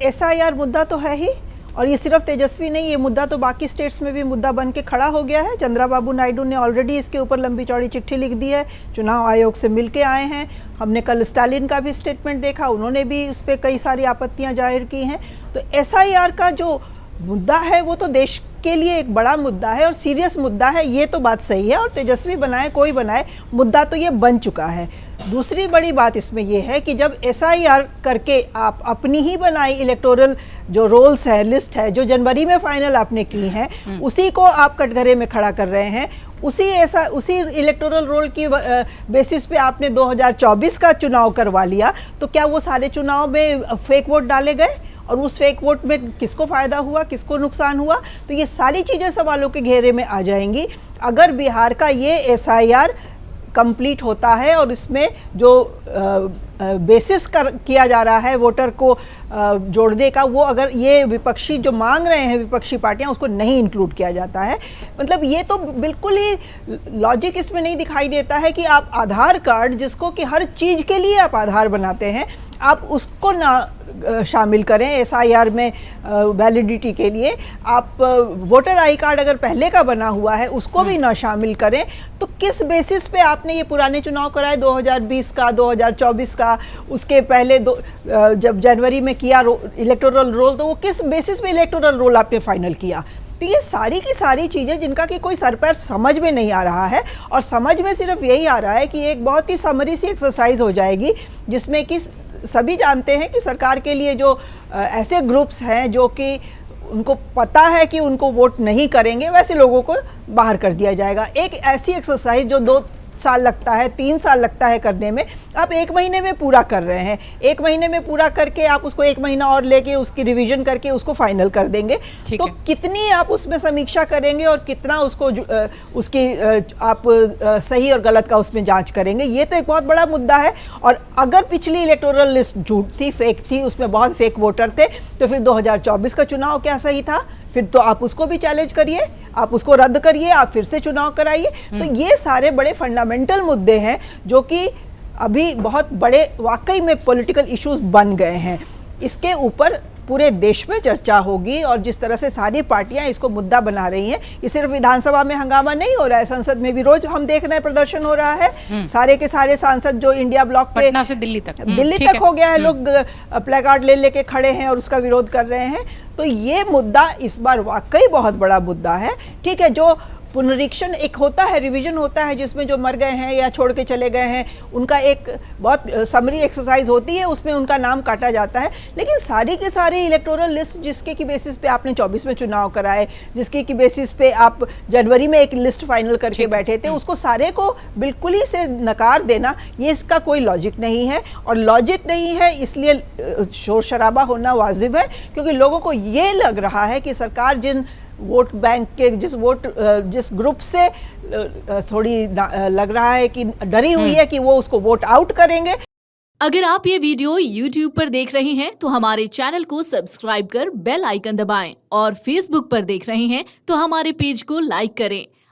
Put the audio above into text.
SIR मुद्दा तो है ही, और ये सिर्फ तेजस्वी नहीं, ये मुद्दा तो बाकी स्टेट्स में भी मुद्दा बन के खड़ा हो गया है। चंद्रबाबू नायडू ने ऑलरेडी इसके ऊपर लंबी चौड़ी चिट्ठी लिख दी है, चुनाव आयोग से मिल के आए हैं। हमने कल स्टालिन का भी स्टेटमेंट देखा, उन्होंने भी उस पर कई सारी आपत्तियां जाहिर की हैं। तो SIR का जो मुद्दा है वो तो देश के लिए एक बड़ा मुद्दा है और सीरियस मुद्दा है, ये तो बात सही है। और तेजस्वी बनाए कोई बनाए, मुद्दा तो ये बन चुका है। दूसरी बड़ी बात इसमें ये है कि जब SIR करके आप अपनी ही बनाई इलेक्टोरल जो रोल्स है, लिस्ट है, जो जनवरी में फाइनल आपने की है, उसी को आप कटघरे में खड़ा कर रहे हैं। उसी इलेक्टोरल रोल की बेसिस पे आपने 2024 का चुनाव करवा लिया। तो क्या वो सारे चुनाव में फेक वोट डाले गए, और उस फेक वोट में किसको फ़ायदा हुआ, किसको नुकसान हुआ? तो ये सारी चीज़ें सवालों के घेरे में आ जाएंगी अगर बिहार का ये SIR कंप्लीट होता है और इसमें जो बेसिस किया जा रहा है वोटर को जोड़ने का, वो अगर ये विपक्षी जो मांग रहे हैं विपक्षी पार्टियां, उसको नहीं इंक्लूड किया जाता है। मतलब ये तो बिल्कुल ही लॉजिक इसमें नहीं दिखाई देता है कि आप आधार कार्ड, जिसको कि हर चीज़ के लिए आप आधार बनाते हैं, आप उसको ना शामिल करें SIR में वैलिडिटी के लिए। आप वोटर आई कार्ड अगर पहले का बना हुआ है उसको भी ना शामिल करें। तो किस बेसिस पे आपने ये पुराने चुनाव कराए 2020 का, 2024 का, उसके पहले जब जनवरी में किया इलेक्टोरल रोल, तो वो किस बेसिस पे इलेक्टोरल रोल आपने फाइनल किया? तो ये सारी की सारी चीज़ें जिनका कि कोई सर पैर समझ में नहीं आ रहा है, और समझ में सिर्फ यही आ रहा है कि एक बहुत ही समरी सी एक्सरसाइज हो जाएगी, जिसमें कि सभी जानते हैं कि सरकार के लिए जो ऐसे ग्रुप्स हैं जो कि उनको पता है कि उनको वोट नहीं करेंगे, वैसे लोगों को बाहर कर दिया जाएगा। एक ऐसी एक्सरसाइज जो 2 साल लगता है, 3 साल लगता है करने में, आप 1 महीने में पूरा कर रहे हैं। 1 महीने में पूरा करके आप उसको 1 महीना और लेके उसकी रिवीजन करके उसको फाइनल कर देंगे। तो कितनी आप उसमें समीक्षा करेंगे और कितना उसको उसकी आप सही और गलत का उसमें जांच करेंगे, ये तो एक बहुत बड़ा मुद्दा है। और अगर पिछली इलेक्टोरल लिस्ट झूठ थी, फेक थी, उसमें बहुत फेक वोटर थे, तो फिर 2024 का चुनाव क्या सही था? फिर तो आप उसको भी चैलेंज करिए, आप उसको रद्द करिए, आप फिर से चुनाव कराइए। तो ये सारे बड़े फंडामेंटल मुद्दे हैं जो कि अभी बहुत बड़े वाकई में पॉलिटिकल इश्यूज बन गए हैं। इसके ऊपर पूरे देश में चर्चा होगी, और जिस तरह से सारी पार्टियां इसको मुद्दा बना रही हैं, ये सिर्फ विधानसभा में हंगामा नहीं हो रहा है, संसद में भी रोज हम देख रहे हैं प्रदर्शन हो रहा है। सारे के सारे सांसद जो इंडिया ब्लॉक के पटना से दिल्ली तक हो गया है, लोग प्लेकार्ड ले लेके खड़े हैं और उसका विरोध कर रहे हैं। तो ये मुद्दा इस बार वाकई बहुत बड़ा मुद्दा है। ठीक है, जो पुनरीक्षण एक होता है, रिवीजन होता है, जिसमें जो मर गए हैं या छोड़ के चले गए हैं उनका एक बहुत समरी एक्सरसाइज होती है, उसमें उनका नाम काटा जाता है। लेकिन सारी की सारी इलेक्टोरल लिस्ट जिसके की बेसिस पे आपने 24 में चुनाव कराए, जिसके की बेसिस पे आप जनवरी में एक लिस्ट फाइनल करके बैठे थे, उसको सारे को बिल्कुल ही से नकार देना, ये इसका कोई लॉजिक नहीं है। और लॉजिक नहीं है इसलिए शोर शराबा होना वाजिब है, क्योंकि लोगों को ये लग रहा है कि सरकार जिन वोट बैंक के जिस ग्रुप से थोड़ी लग रहा है कि डरी हुई है कि वो उसको वोट आउट करेंगे। अगर आप ये वीडियो YouTube पर देख रहे हैं तो हमारे चैनल को सब्सक्राइब कर बेल आइकन दबाएं, और Facebook पर देख रहे हैं तो हमारे पेज को लाइक करें।